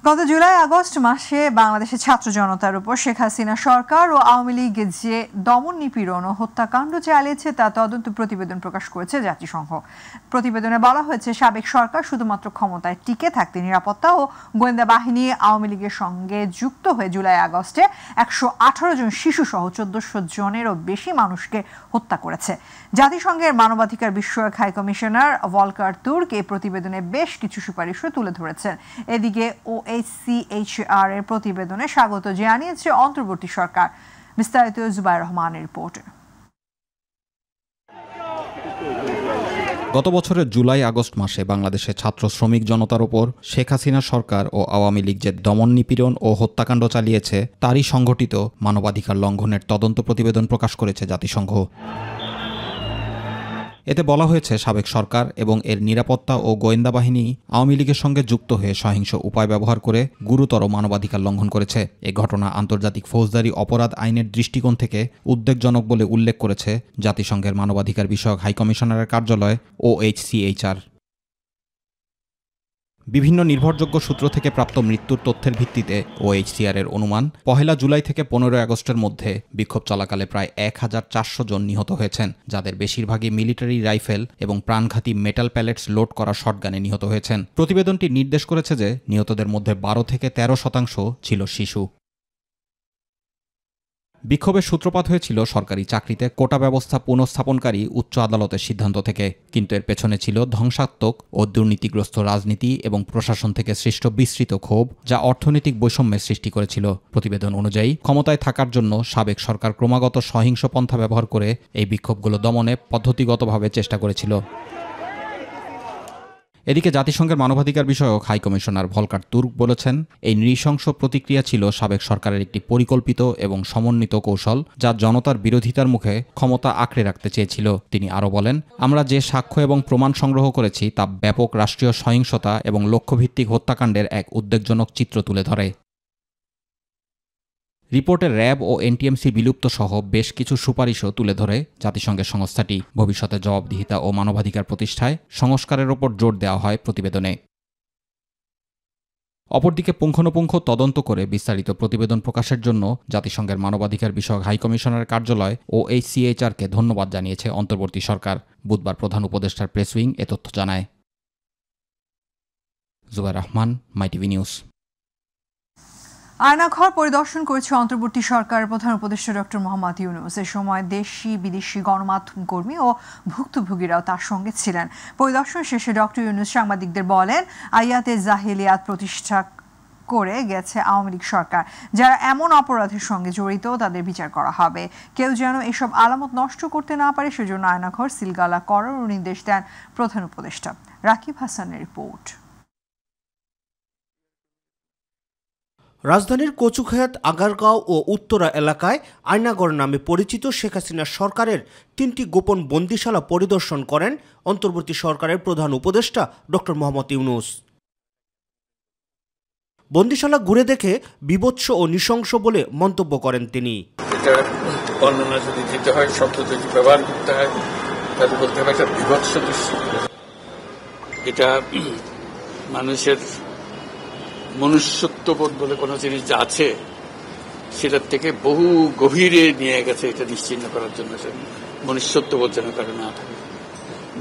গত July August মাসে বাংলাদেশের ছাত্র জনতার উপর শেখ হাসিনা সরকার ও আওয়ামী লীগ যে দমন নিপীড়ন ও হত্যাকাণ্ড চালিয়েছে তা তদন্ত প্রতিবেদন প্রকাশ করেছে জাতিসংঘ। প্রতিবেদনে বলা হয়েছে, সাবেক সরকার শুধুমাত্র ক্ষমতায় টিকে থাকতে নিরাপত্তা ও গোয়েন্দা বাহিনী আওয়ামী লীগের সঙ্গে যুক্ত হয়ে জুলাই আগস্টে 118 জন শিশু সহ 1400 জনেরও বেশি মানুষকে হত্যা করেছে। জাতিসংঘের মানবাধিকার বিষয়ক হাই কমিশনার ভলকার তুর্ক এই প্রতিবেদনে বেশ কিছু সুপারিশও তুলে ধরেছেন। এদিকে OHCHR এর প্রতিবেদনে স্বাগত জানিয়েছে অন্তর্বর্তী সরকার। বিস্তারিত জুবাইর রহমানের রিপোর্টে। গত বছরের জুলাই আগস্ট মাসে বাংলাদেশের ছাত্র শ্রমিক জনতার উপর শেখ হাসিনা সরকার ও আওয়ামী লীগ যে দমন নিপীড়ন ও হত্যাকাণ্ড চালিয়েছে তারই সংঘটিত মানবাধিকার লঙ্ঘনের তদন্ত প্রতিবেদন প্রকাশ করেছে জাতিসংঘ। এতে বলা হয়েছে, সাবেক সরকার এবং এর নিরাপত্তা ও গোয়েন্দা বাহিনী আওয়ামী লীগের সঙ্গে যুক্ত হয়ে সহিংস উপায় ব্যবহার করে গুরুতর মানবাধিকার লঙ্ঘন করেছে। এ ঘটনা আন্তর্জাতিক ফৌজদারি অপরাধ আইনের দৃষ্টিকোণ থেকে উদ্বেগজনক বলে উল্লেখ করেছে জাতিসংঘের মানবাধিকার বিষয়ক হাই কমিশনারের কার্যালয় OHCHR। বিভিন্ন নির্ভরযোগ্য সূত্র থেকে প্রাপ্ত মৃত্যুর তথ্যের ভিত্তিতে OHCR এর অনুমান, 1 জুলাই থেকে 15 আগস্টের মধ্যে বিক্ষোভ চলাকালে প্রায় 1400 জন নিহত হয়েছেন, যাদের বেশিরভাগই মিলিটারি রাইফেল এবং প্রাণঘাতী মেটাল প্যালেটস লোড করা শটগানে নিহত হয়েছেন। প্রতিবেদনটি নির্দেশ করেছে যে নিহতদের মধ্যে 12 থেকে 13% ছিল শিশু। বিক্ষোভের সূত্রপাত হয়েছিল সরকারি চাকরিতে কোটা ব্যবস্থা পুনঃস্থাপনকারী উচ্চ আদালতের সিদ্ধান্ত থেকে, কিন্তু এর পেছনে ছিল ধ্বংসাত্মক ও দুর্নীতিগ্রস্ত রাজনীতি এবং প্রশাসন থেকে সৃষ্ট বিস্তৃত ক্ষোভ, যা অর্থনৈতিক বৈষম্যের সৃষ্টি করেছিল। প্রতিবেদন অনুযায়ী ক্ষমতায় থাকার জন্য সাবেক সরকার ক্রমাগত সহিংস পন্থা ব্যবহার করে এই বিক্ষোভগুলো দমনে পদ্ধতিগতভাবে চেষ্টা করেছিল। এদিকে জাতিসংঘের মানবাধিকার বিষয়ক হাই কমিশনার ভলকার তুর্ক বলেছেন, এই নৃশংস প্রতিক্রিয়া ছিল সাবেক সরকারের একটি পরিকল্পিত এবং সমন্বিত কৌশল, যা জনতার বিরোধিতার মুখে ক্ষমতা আঁকড়ে রাখতে চেয়েছিল। তিনি আরও বলেন, আমরা যে সাক্ষ্য এবং প্রমাণ সংগ্রহ করেছি তা ব্যাপক রাষ্ট্রীয় সহিংসতা এবং লক্ষ্যভিত্তিক হত্যাকাণ্ডের এক উদ্বেগজনক চিত্র তুলে ধরে। রিপোর্টে র্যাব ও NTMC বিলুপ্ত সহ বেশ কিছু সুপারিশও তুলে ধরে জাতিসংঘের সংস্থাটি। ভবিষ্যতে জবাবদিহিতা ও মানবাধিকার প্রতিষ্ঠায় সংস্কারের ওপর জোর দেওয়া হয় প্রতিবেদনে। অপরদিকে পুঙ্খানুপুঙ্খ তদন্ত করে বিস্তারিত প্রতিবেদন প্রকাশের জন্য জাতিসংঘের মানবাধিকার বিষয়ক হাই কমিশনারের কার্যালয় OHCHR-কে ধন্যবাদ জানিয়েছে অন্তর্বর্তী সরকার। বুধবার প্রধান উপদেষ্টার প্রেস উইং এ তথ্য জানায়। Zubair Rahman, my TV news. আয়নাঘর পরিদর্শন করেছে অন্তর্বর্তী সরকারের প্রধান উপদেষ্টা ডক্টর মোহাম্মদ ইউনূস। এ সময় দেশি বিদেশি গণমাধ্যম কর্মী ও ভুক্তভোগীরাও তার সঙ্গে ছিলেন। পরিদর্শন শেষে ডক্টর ইউনূস সাংবাদিকদের বলেন, আয়াতে জাহিলিয়াত প্রতিষ্ঠা করে গেছে আওয়ামী লীগ সরকার। যারা এমন অপরাধের সঙ্গে জড়িত তাদের বিচার করা হবে। কেউ যেন এসব আলামত নষ্ট করতে না পারে সেজন্য আয়নাঘর সিলগালা করার নির্দেশ দেন প্রধান উপদেষ্টা। রাকিব হাসানের রিপোর্ট। রাজধানীর কচুখায়াত, আগারগাঁও ও উত্তরা এলাকায় আয়নাঘর নামে পরিচিত শেখ হাসিনা সরকারের 3টি গোপন বন্দিশালা পরিদর্শন করেন অন্তর্বর্তী সরকারের প্রধান উপদেষ্টা ডক্টর মোহাম্মদ ইউনূস। বন্দিশালা ঘুরে দেখে বিভৎস ও নৃশংস বলে মন্তব্য করেন তিনি। এটা বর্ণনা যদি দিতে হয়, শব্দ যদি ব্যবহার করতে হয়, তাহলে বলতে হবে একটা বিভৎস দৃশ্য। এটা মানুষের মনুষ্যত্ববোধ বলে কোনো জিনিস যা আছে সেটার থেকে বহু গভীরে নিয়ে গেছে, এটা নিশ্চিহ্ন করার জন্য। মনুষ্যত্ববোধ যেন কারো না থাকে,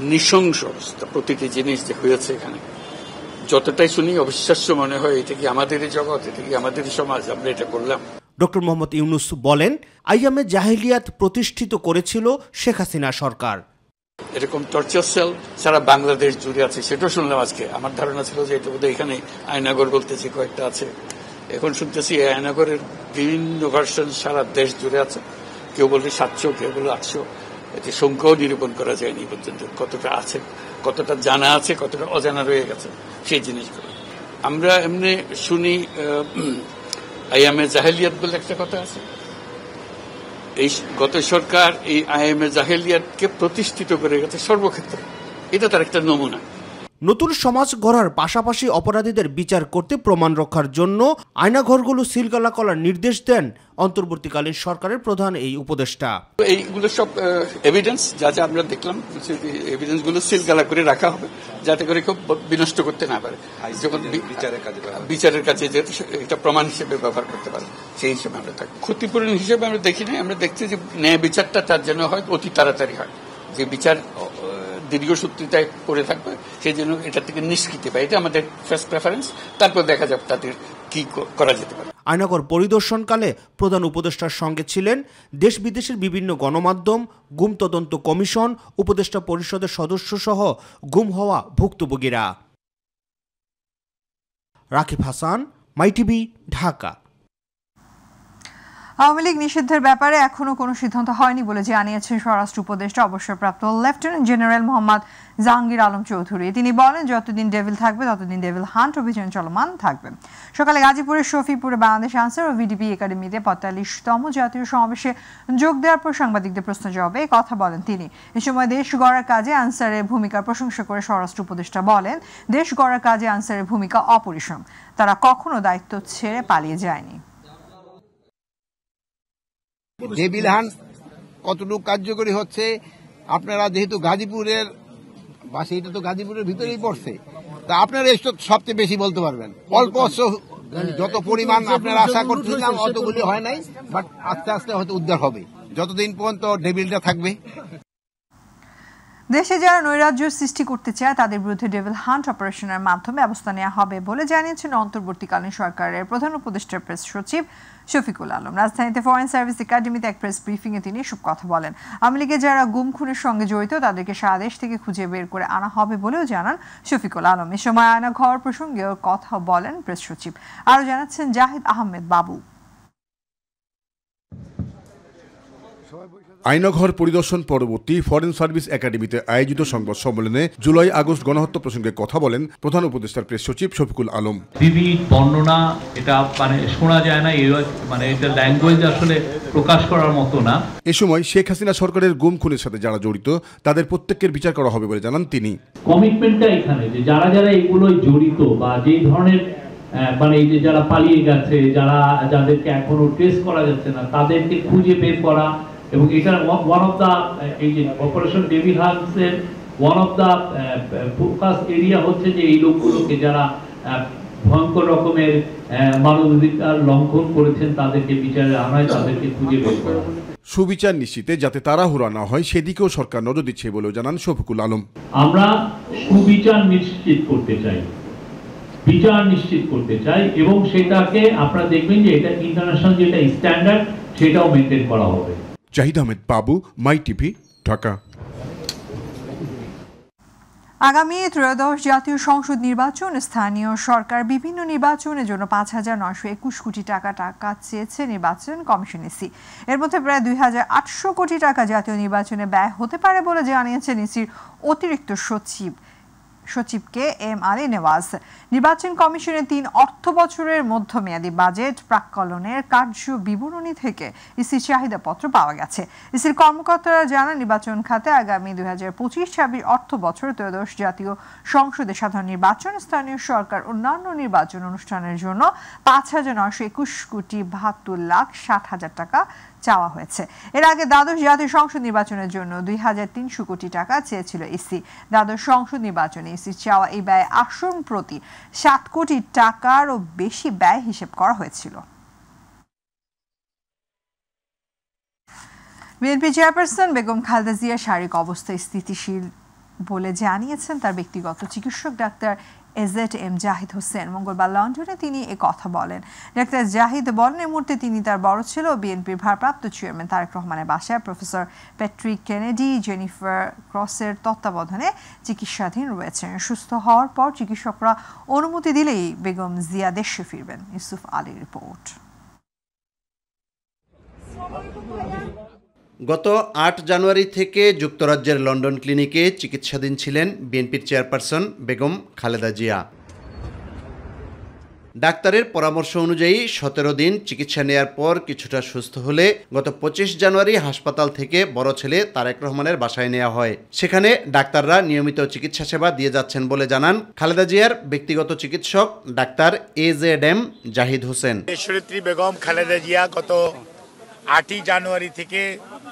নৃশংস অবস্থা। প্রতিটি জিনিস যে হয়েছে এখানে যতটাই শুনি অবিশ্বাস্য মনে হয়। এটা কি আমাদেরই জগৎ, এটা কি আমাদেরই সমাজ, আমরা এটা করলাম। ডক্টর মোহাম্মদ ইউনূস বলেন, আইয়ামে জাহিলিয়াত প্রতিষ্ঠিত করেছিল শেখ হাসিনা সরকার। এরকম টর্চার সেল সারা বাংলাদেশ জুড়ে আছে, সেটাও শুনলাম আজকে। আমার ধারণা ছিল যে এটা বোধহয় এখানে আয়নাঘর বলতেছি কয়েকটা আছে, এখন শুনতেছি এই আয়নাঘরের বিভিন্ন ভার্সন সারা দেশ জুড়ে আছে। কেউ বলছে 700, কেউ বলে 800। এতে সংখ্যাও নিরূপণ করা যায়নি পর্যন্ত, কতটা আছে, কতটা জানা আছে, কতটা অজানা রয়ে গেছে সেই জিনিসগুলো। আমরা এমনি শুনি আইয়ামে জাহেলিয়াত বলে একটা কথা আছে। এই গত সরকার এই আইএমএ জাহেলিয়াতকে প্রতিষ্ঠিত করে গেছে সর্বক্ষেত্রে, এটা তার একটা নমুনা। নতুন সমাজ গড়ার পাশাপাশি অপরাধীদের বিচার করতে প্রমাণ রক্ষার জন্য আয়নাঘরগুলো সিলগালা করার নির্দেশ দেন অন্তর্বর্তীকালীন সরকারের প্রধান এই উপদেষ্টা। এইগুলো সব এভিডেন্স যা যা আমরা দেখলাম, এভিডেন্সগুলো সিলগালা করে রাখা হবে যাতে করে কেউ বিনষ্ট করতে না পারে, যখন বিচারের কাছে যেহেতু এটা প্রমাণ হিসেবে ব্যবহার করতে পারে সেই হিসেবে আমরা থাকি। ক্ষতিপূরণ হিসেবে আমরা দেখি নাই, আমরা দেখছি যে ন্যায় বিচারটা তার জন্য হয় অতি তাড়াতাড়ি হয়, যে বিচার দীর্ঘসূত্রিতায় পড়ে থাকবে সেই জন্য এটা থেকে নিষ্কৃতি পায়, এটা আমাদের ফার্স্ট প্রেফারেন্স। তারপর দেখা যাবে তাদের কি করা যেতে পারে। আয়নাঘর পরিদর্শনকালে প্রধান উপদেষ্টার সঙ্গে ছিলেন দেশ বিদেশের বিভিন্ন গণমাধ্যম, গুম তদন্ত কমিশন, উপদেষ্টা পরিষদের সদস্য সহ গুম হওয়া ভুক্তভোগীরা। রাকিব হাসান, মাইটিভি, ঢাকা। আওয়ামী লীগ নিষিদ্ধের ব্যাপারে এখনো কোনো সিদ্ধান্ত হয়নি বলে জানিয়েছেন স্বরাষ্ট্র উপদেষ্টা অবসরপ্রাপ্ত লেফটেন্যান্ট জেনারেল মোহাম্মদ জাহাঙ্গীর আলম চৌধুরী। তিনি বলেন, যতদিন ডেভিল থাকবে ততদিন ডেভিল হান্ট অভিযান চলমান থাকবে। সকালে গাজীপুরের শফিপুরে বাংলাদেশ আনসার ও ভিডিপি একাডেমিতে ৪৫তম জাতীয় সমাবেশে যোগ দেওয়ার পর সাংবাদিকদের প্রশ্ন জবাবে কথা বলেন তিনি। এ সময় দেশ গড়ার কাজে আনসারের ভূমিকার প্রশংসা করে স্বরাষ্ট্র উপদেষ্টা বলেন, দেশ গড়ার কাজে আনসারের ভূমিকা অপরিসীম, তারা কখনো দায়িত্ব ছেড়ে পালিয়ে যায়নি। ডেভিল হান্ট কতটুকু কার্যকরী হচ্ছে, আপনারা যেহেতু গাজীপুরের বাসে, এটা তো গাজীপুরের ভিতরেই পড়ছে, তা আপনারা এসব সবচেয়ে বেশি বলতে পারবেন। অল্প যত পরিমাণ আপনারা আশা করছিলাম অতগুলি হয় নাই, বাট আস্তে আস্তে হয়তো উদ্ধার হবে যতদিন পর্যন্ত ডেভিলটা থাকবে। দেশে যারা নৈরাজ্য সৃষ্টি করতে চায় তাদের বিরুদ্ধে ডেভিল হান্ট অপারেশনের মাধ্যমে ব্যবস্থা নেওয়া হবে বলে জানিয়েছেন অন্তর্বর্তীকালীন সরকারের প্রধান উপদেষ্টার প্রেস সচিব শফিকুল আলম। রাজধানীতে ফরেন সার্ভিস একাডেমিতে এক প্রেস ব্রিফিংয়ে তিনি এসব কথা বলেন। আওয়ামী লীগে যারা গুম খুনের সঙ্গে জড়িত তাদেরকে সারা দেশ থেকে খুঁজে বের করে আনা হবে বলেও জানান শফিকুল আলম। এ সময় আয়নাঘর প্রসঙ্গেও কথা বলেন প্রেস সচিব। আরও জানাচ্ছেন জাহিদ আহমেদ বাবু। আয়নাঘর পরিদর্শন পরবর্তী ফরেন সার্ভিস একাডেমিতে আয়োজিত সংবাদ সম্মেলনে জুলাই আগস্ট গণহত্যা প্রসঙ্গে কথা বলেন প্রধান উপদেষ্টার প্রেস সচিব শফিকুল আলম। বিবিধ বর্ণনা, এটা মানে শোনা যায় না, মানে এটা ল্যাঙ্গুয়েজ আসলে প্রকাশ করার মতো না। এ সময় শেখ হাসিনা সরকারের গুম খুনের সাথে যারা জড়িত তাদের প্রত্যেকের বিচার করা হবে বলে জানান তিনি। কমিটমেন্টটা এখানে যে যারা যারা এগুলোই জড়িত বা যে ধরনের মানে এই যে যারা পালিয়ে গেছে, যাদেরকে এখনো ট্রেস করা যাচ্ছে না, তাদেরকে খুঁজে বের করা, এবং এটা ওয়ান অফ দা এই যে অপারেশন ডেভিল হান্টসের one of the focus area হচ্ছে যে এই লোকগুলোকে যারা ভয়ঙ্কর রকমের মানবাধিকার লঙ্ঘন করেছেন তাদেরকে বিচারে আনায়, তাদেরকে খুঁজে বের করা। সুবিচার নিশ্চিতে যাতে তাড়াহুড়া না হয় সেদিকেও সরকার নজর দিচ্ছে বলেও জানান শফিকুল আলম। আমরা সুবিচার নিশ্চিত করতে চাই, বিচার নিশ্চিত করতে চাই, এবং সেটাকে আপনারা দেখবেন যে এটা ইন্টারন্যাশনাল যেটা স্ট্যান্ডার্ড সেটাও মেনটেন করা হবে। জাহিদ আহমেদ বাবু, মাইটিভি, ঢাকা। আগামী ত্রয়োদশ জাতীয় সংসদ নির্বাচন, স্থানীয় সরকার বিভিন্ন নির্বাচনের জন্য ৫,৯২১ কোটি টাকা চেয়েছে নির্বাচন কমিশন ইসি। এর মধ্যে প্রায় ২,৮০০ কোটি টাকা জাতীয় নির্বাচনে ব্যয় হতে পারে বলে জানিয়েছেন ইসির অতিরিক্ত সচিবকে এম আলী নেওয়াজ। নির্বাচন কমিশনের ৩ অর্থ বছরের মধ্যমেয়াদী বাজেট প্রাক্কলনের কার্য বিবরণী থেকে ইসির চাহিদাপত্র পাওয়া গেছে। ইসির কর্মকর্তারা জানান, নির্বাচন খাতে আগামী ২০২৫-২৬ অর্থ বছর ত্রয়োদশ জাতীয় সংসদে সাধারণ নির্বাচন, স্থানীয় সরকার, অন্যান্য নির্বাচন অনুষ্ঠানের জন্য ৫,৯২১ কোটি ৭২,৬০,০০০ টাকা চাওয়া হয়েছে। এর আগে দ্বাদশ জাতীয় সংসদ নির্বাচনের জন্য ২,৩০০ কোটি টাকা চেয়েছিল ইসি। দ্বাদশ সংসদ নির্বাচনে ইসি চাওয়া এই ব্যয় আসন প্রতি ৭ কোটি টাকারও বেশি ব্যয় হিসেব করা হয়েছিল। বিএনপি চেয়ারপারসন বেগম খালেদা জিয়ার শারীরিক অবস্থা স্থিতিশীল বলে জানিয়েছেন তার ব্যক্তিগত চিকিৎসক ডাক্তার এজেড-এম জাহিদ হোসেন। মঙ্গলবার লন্ডনে তিনি এ কথা বলেন। ডাক্তার জাহিদ বলেন, এই মুহূর্তে তিনি তার বড় ছেলে ও বিএনপির ভারপ্রাপ্ত চেয়ারম্যান তারেক রহমানের বাসায় প্রফেসর প্যাট্রিক কেনেডি জেনিফার ক্রসের তত্ত্বাবধানে চিকিৎসাধীন রয়েছেন। সুস্থ হওয়ার পর চিকিৎসকরা অনুমতি দিলেই বেগম জিয়া দেশে ফিরবেন। ইউসুফ আলীর রিপোর্ট। গত ৮ জানুয়ারি থেকে যুক্তরাজ্যের লন্ডন ক্লিনিকে চিকিৎসাধীন ছিলেন বিএনপির চেয়ারপারসন বেগম খালেদা জিয়া। ডাক্তারের পরামর্শ অনুযায়ী 17 দিন চিকিৎসা নেয়ার পর কিছুটা সুস্থ হলে গত 25 জানুয়ারি হাসপাতাল থেকে বড় ছেলে তারেক রহমানের বাসায় নেওয়া হয়। সেখানে ডাক্তাররা নিয়মিত চিকিৎসা সেবা দিয়ে যাচ্ছেন বলে জানান খালেদা জিয়ার ব্যক্তিগত চিকিৎসক ডাক্তার AZM জাহিদ হোসেন। দেশনেত্রী বেগম খালেদা জিয়া গত 8 জানুয়ারি থেকে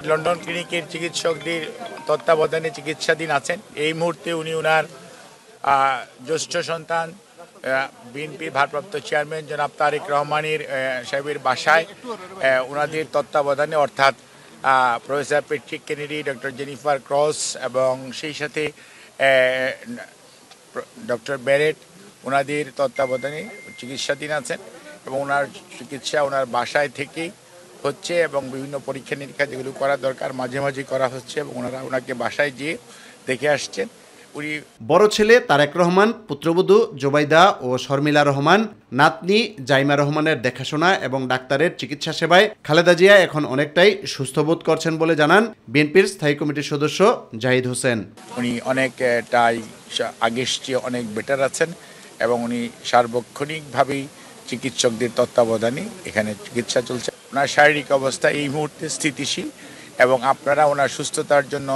লন্ডন ক্লিনিকের চিকিৎসকদের তত্ত্বাবধানে চিকিৎসাধীন আছেন। এই মুহূর্তে উনি ওনার জ্যেষ্ঠ সন্তান বিএনপি ভারপ্রাপ্ত চেয়ারম্যান জনাব তারেক রহমানের সাহেবের বাসায় ওনাদের তত্ত্বাবধানে অর্থাৎ professor Patrick Kennedy, doctor Jennifer cross এবং সেই সাথে ডক্টর ব্যারেট ওনাদের তত্ত্বাবধানে চিকিৎসাধীন আছেন এবং ওনার চিকিৎসা ওনার বাসায় থেকেই হচ্ছে এবং বিভিন্ন পরীক্ষা নিরীক্ষা যেগুলো করা দরকার মাঝে মাঝে করা হচ্ছে এবং ওনারা ওনাকে বাসায় গিয়ে দেখে আসছেন। বড় ছেলে তারেক রহমান, পুত্রবধূ জোবাইদা ও শর্মিলা রহমান, নাতনি জাইমা রহমানের দেখাশোনা এবং ডাক্তারের চিকিৎসা সেবায় খালেদা জিয়া এখন অনেকটাই সুস্থ বোধ করছেন বলে জানান বিএনপির স্থায়ী কমিটির সদস্য জাহিদ হোসেন। উনি অনেকটাই আগের চেয়ে অনেক বেটার আছেন এবং উনি সার্বক্ষণিকভাবেই চিকিৎসকদের তত্ত্বাবধানে এখানে চিকিৎসা চলছে। ওনার শারীরিক অবস্থা এই মুহূর্তে স্থিতিশীল এবং আপনারা ওনার সুস্থতার জন্য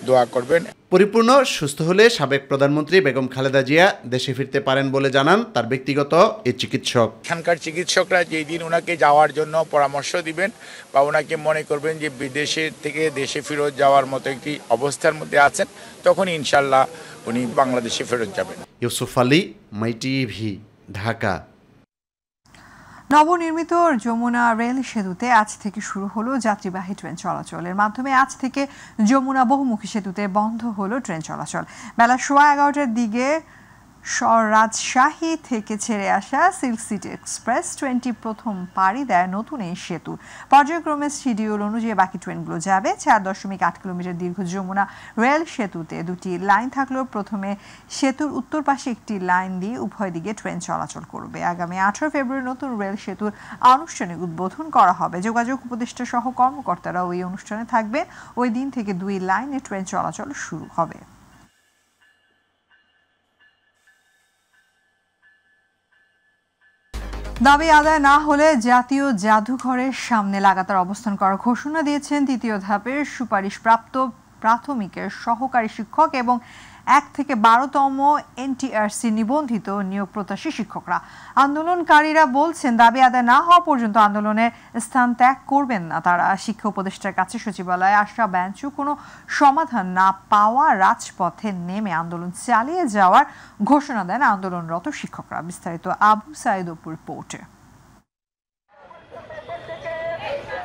দোয়া করবেন। পরিপূর্ণ সুস্থ হলে সাবেক প্রধানমন্ত্রী বেগম খালেদা জিয়া দেশে ফিরতে পারেন বলে জানান তার ব্যক্তিগত এই চিকিৎসক। এখানকার চিকিৎসকরা যেই দিন ওনাকে যাওয়ার জন্য পরামর্শ দিবেন বা ওনাকে মনে করবেন যে বিদেশে থেকে দেশে ফেরত যাওয়ার মতো একটি অবস্থার মধ্যে আছেন, তখন ইনশাল্লাহ উনি বাংলাদেশে ফেরত যাবেন। ইউসুফ আলী, মাই টিভি, ঢাকা। নবনির্মিত যমুনা রেল সেতুতে আজ থেকে শুরু হলো যাত্রীবাহী ট্রেন চলাচল। এর মাধ্যমে আজ থেকে যমুনা বহুমুখী সেতুতে বন্ধ হলো ট্রেন চলাচল। বেলা 11:15টার দিকে রাজশাহী থেকে ছেড়ে আসা সিল্ক সিটি এক্সপ্রেস ট্রেনটি প্রথম পাড়ি দেয় নতুন এই সেতু। পর্যায়ক্রমে শিডিউল অনুযায়ী বাকি ট্রেনগুলো যাবে। 4.8 কিলোমিটার দীর্ঘ যমুনা রেল সেতুতে দুটি লাইন থাকলেও প্রথমে সেতুর উত্তর পাশে একটি লাইন দিয়ে উভয় দিকে ট্রেন চলাচল করবে। আগামী 18 ফেব্রুয়ারি নতুন রেল সেতুর আনুষ্ঠানিক উদ্বোধন করা হবে। যোগাযোগ উপদেষ্টা সহ কর্মকর্তারা ওই অনুষ্ঠানে থাকবেন। ওই দিন থেকে দুই লাইনে ট্রেন চলাচল শুরু হবে। দাবি আদায় না হলে জাতীয় জাদুঘরের সামনে লাগাতার অবস্থান করার ঘোষণা দিয়েছেন তৃতীয় ধাপের সুপারিশপ্রাপ্ত প্রাথমিকের সহকারী শিক্ষক এবং 1 থেকে 12তম NTRC নিবন্ধিত নিয়োগ প্রত্যাশী শিক্ষকরা। আন্দোলনকারীরা বলছেন দাবি আদায় না হওয়া পর্যন্ত আন্দোলনের স্থান ত্যাগ করবেন না তারা। শিক্ষা উপদেষ্টার কাছে সচিবালয়ে আসা বেঞ্চও কোনো সমাধান না পাওয়া রাজপথে নেমে আন্দোলন চালিয়ে যাওয়ার ঘোষণা দেন আন্দোলনরত শিক্ষকরা। বিস্তারিত আবু সাইদ অপুর রিপোর্টে।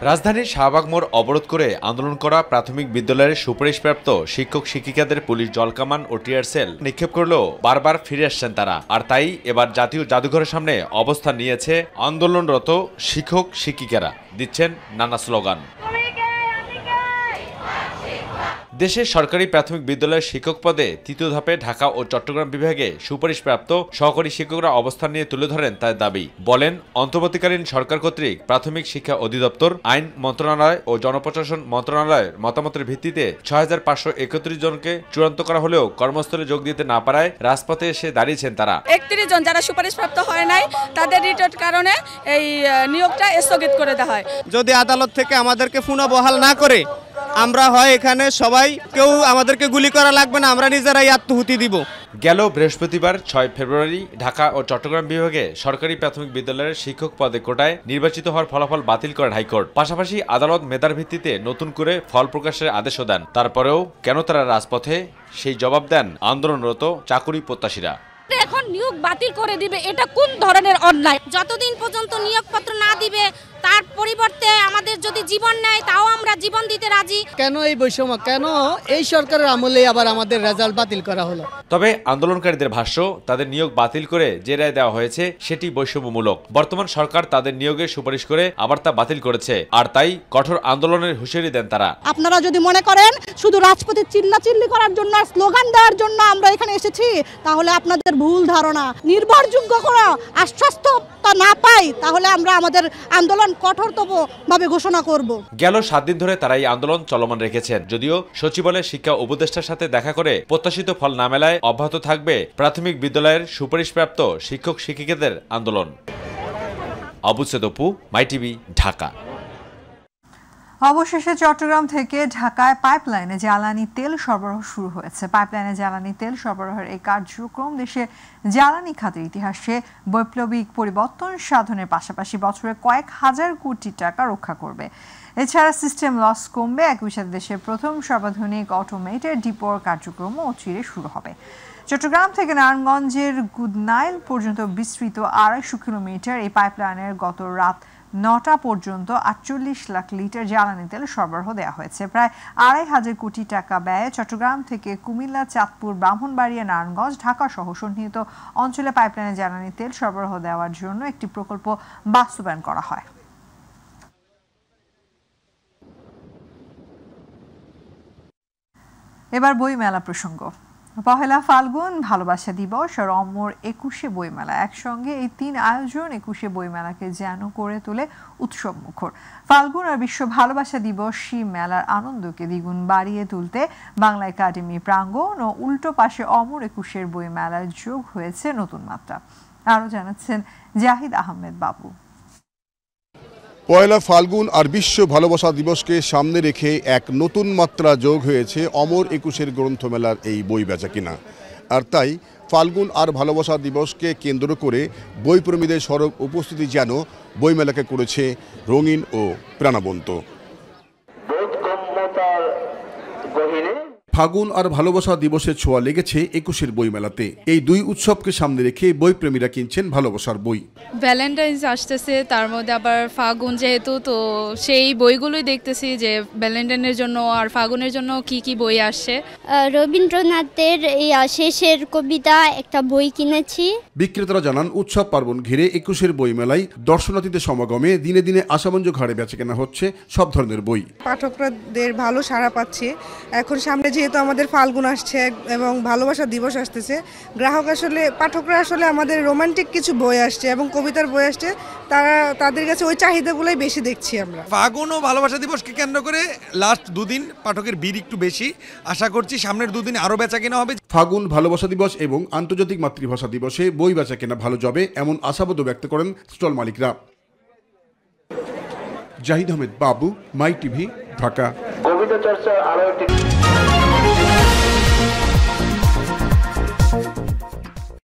রাজধানীর শাহবাগ মোড় অবরোধ করে আন্দোলন করা প্রাথমিক বিদ্যালয়ের সুপারিশপ্রাপ্ত শিক্ষক শিক্ষিকাদের পুলিশ জলকামান ও টিয়ার সেল নিক্ষেপ করলেও বারবার ফিরে আসছেন তারা। আর তাই এবার জাতীয় জাদুঘরের সামনে অবস্থান নিয়েছে আন্দোলনরত শিক্ষক শিক্ষিকারা, দিচ্ছেন নানা স্লোগান। দেশের সরকারি প্রাথমিক বিদ্যালয়ের শিক্ষক পদে তৃতীয় ধাপে ঢাকা ও চট্টগ্রাম বিভাগে সুপারিশপ্রাপ্ত সহকারী শিক্ষকরা অবস্থান নিয়ে তুলে ধরেন তার দাবি। বলেন, অন্তর্বর্তীকালীন সরকার কর্তৃক প্রাথমিক শিক্ষা অধিদপ্তর, আইন মন্ত্রণালয় ও জনপ্রশাসন মন্ত্রণালয়ের মতামতের ভিত্তিতে 6531 জনকে চূড়ান্ত করা হলেও কর্মস্থলে যোগ দিতে না পারায় রাজপথে এসে দাঁড়িয়েছেন তারা। 31 জন যারা সুপারিশপ্রাপ্ত হয় নাই তাদের রিটের কারণে এই নিয়োগটা স্থগিত করে দেওয়া হয়। যদি আদালত থেকে আমাদেরকে পুনর্বহাল না করে আমরা হয় এখানে সবাই কেউ আমাদেরকে গুলি করা লাগবে না, আমরা নিজেরাই আত্মহুতি দিব। গেল বৃহস্পতিবার 6 ফেব্রুয়ারি ঢাকা ও চট্টগ্রাম বিভাগে সরকারি প্রাথমিক বিদ্যালয়ের শিক্ষক পদে কোটায় নির্বাচিত হওয়ার ফলাফল বাতিল করেন হাইকোর্ট। পাশাপাশি আদালত মেধার ভিত্তিতে নতুন করে ফল প্রকাশের আদেশও দেন। তারপরেও কেন তারা রাজপথে, সেই জবাব দেন আন্দোলনরত চাকুরি প্রত্যাশীরা। এখন নিয়োগ বাতিল করে দিবে, এটা কোন ধরনের অন্যায়? যতদিন পর্যন্ত নিয়োগপত্র না দিবে তার পরিবর্তে আমাদের যদি জীবন নেয় তাও আমরা জীবন দিতে রাজি। কেন এই বৈষম্য, কেন এই সরকারের আমলে আবার আমাদের রেজাল্ট বাতিল করা হলো? তবে আন্দোলনকারীদের ভাষ্য, তাদের নিয়োগ বাতিল করে যে রায় দেওয়া হয়েছে সেটি বৈষম্যমূলক। বর্তমান সরকার তাদের নিয়োগের সুপারিশ করে আবার তা বাতিল করেছে, আর তাই কঠোর আন্দোলনের হুঁশিয়ারি দেন তারা। আপনারা যদি মনে করেন শুধু রাজপথে চিল্লাচিল্লি করার জন্য, স্লোগান দেওয়ার জন্য আমরা এখানে এসেছি, তাহলে আপনাদের ভুল ধারণা। নির্ভরযোগ্য কোনো আশ্বস্ততা না পাই তাহলে আমরা আমাদের আন্দোলন কঠোরতম ভাবে ঘোষণা করব। গেল 7 দিন ধরে তারা এই আন্দোলন চলমান রেখেছেন। যদিও সচিবালয়ে শিক্ষা উপদেষ্টার সাথে দেখা করে প্রত্যাশিত ফল না মেলায় অব্যাহত থাকবে প্রাথমিক বিদ্যালয়ের সুপারিশপ্রাপ্ত শিক্ষক শিক্ষিকাদের আন্দোলন। আবু সাইদ অপু, মাই টিভি, ঢাকা। অবশেষে চট্টগ্রাম থেকে ঢাকায় পাইপলাইনে জ্বালানি তেল সরবরাহ শুরু হয়েছে। পাইপলাইনে জ্বালানি তেল সরবরাহের এই কার্যক্রম দেশের জ্বালানি খাতের ইতিহাসে বৈপ্লবিক পরিবর্তন সাধনের পাশাপাশি বছরে কয়েক হাজার কোটি টাকা রক্ষা করবে। এছাড়া সিস্টেম লস কমবে। একই সাথে দেশের প্রথম সর্বাধুনিক অটোমেটেড ডিপোর কার্যক্রমও অচিরে শুরু হবে। চট্টগ্রাম থেকে নারায়ণগঞ্জের গুদনাইল পর্যন্ত বিস্তৃত 250 কিলোমিটার এই পাইপলাইনের গত রাত 9টা পর্যন্ত 48 লাখ লিটার জ্বালানি তেল সরবরাহ দেওয়া হয়েছে। প্রায় 2,500 কোটি টাকা ব্যয়ে চট্টগ্রাম থেকে কুমিল্লা, চাঁদপুর, ব্রাহ্মণবাড়িয়া, নারায়ণগঞ্জ, ঢাকা সহ সন্নিহিত অঞ্চলে পাইপলাইনে জ্বালানি তেল সরবরাহ দেওয়ার জন্য একটি প্রকল্প বাস্তবায়ন করা হয়। এবার বইমেলা প্রসঙ্গ। পহেলা ফাল্গুন, ভালোবাসা দিবস আর অমর 21শে বইমেলা একসঙ্গে, এই 3 আয়োজন 21শে বইমেলাকে যেন করে তোলে উৎসব মুখর। ফাল্গুন আর বিশ্ব ভালোবাসা দিবসী মেলার আনন্দকে দ্বিগুণ বাড়িয়ে তুলতে বাংলা একাডেমি প্রাঙ্গণ ও উল্টো পাশে অমর 21শের বইমেলার যোগ হয়েছে নতুন মাত্রা। আরও জানাচ্ছেন জাহিদ আহমেদ বাবু। পয়লা ফাল্গুন আর বিশ্ব ভালোবাসা দিবসকে সামনে রেখে এক নতুন মাত্রা যোগ হয়েছে অমর 21শের গ্রন্থমেলার এই বই বেচাকেনা। আর তাই ফাল্গুন আর ভালোবাসা দিবসকে কেন্দ্র করে বইপ্রেমীদের সরব উপস্থিতি যেন বইমেলাকে করেছে রঙিন ও প্রাণবন্ত। ফাগুন আর ভালোবাসা দিবসের ছোঁয়া লেগেছে 21শের বইমেলাতে। এই দুই উৎসবকে সামনে রেখে বইপ্রেমীরা কিনছেন ভালোবাসার বই। ভ্যালেন্টাইন্স আসতেছে, তার মধ্যে আবার ফাগুন যেহেতু, তো সেই বইগুলোই দেখতেছি যে ভ্যালেন্টাইনের জন্য আর ফাগুনের জন্য কি কি বই আসছে। রবীন্দ্রনাথের এই শেষের কবিতা একটা বই কিনেছি। বিক্রেতারা জানান উৎসব পার্বণ ঘিরে 21শের বইমেলায় দর্শনার্থীদের সমাগমে দিনে দিনে আশামঞ্জক হারে বেচাকেনা হচ্ছে সব ধরনের বই। পাঠকদের ভালো সাড়া পাচ্ছে। এখন সামনে যেহেতু আমাদের ফাল্গুন আসছে এবং ভালোবাসা দিবস আসতেছে, পাঠকরা আসলে আমাদের রোমান্টিক কিছু বই আসছে এবং কবিতার বই আসছে, তাদের কাছে ওই চাহিদাগুলোই বেশি দেখছি আমরা। ফাগুন ও ভালোবাসা দিবসকে কেন্দ্র করে লাস্ট দুদিন পাঠকের ভিড় একটু বেশি, আশা করছি সামনের দুদিন আরও বেচাকেনা হবে। ফাগুন ভালোবাসা দিবস এবং আন্তর্জাতিক মাতৃভাষা দিবসে বই বেচাকেনা ভালো যাবে এমন আশাবাদও ব্যক্ত করেন স্টল মালিকরা। জাহিদ আহমেদ বাবু, মাই টিভি, ঢাকা। কবিতা চর্চা আরো একটি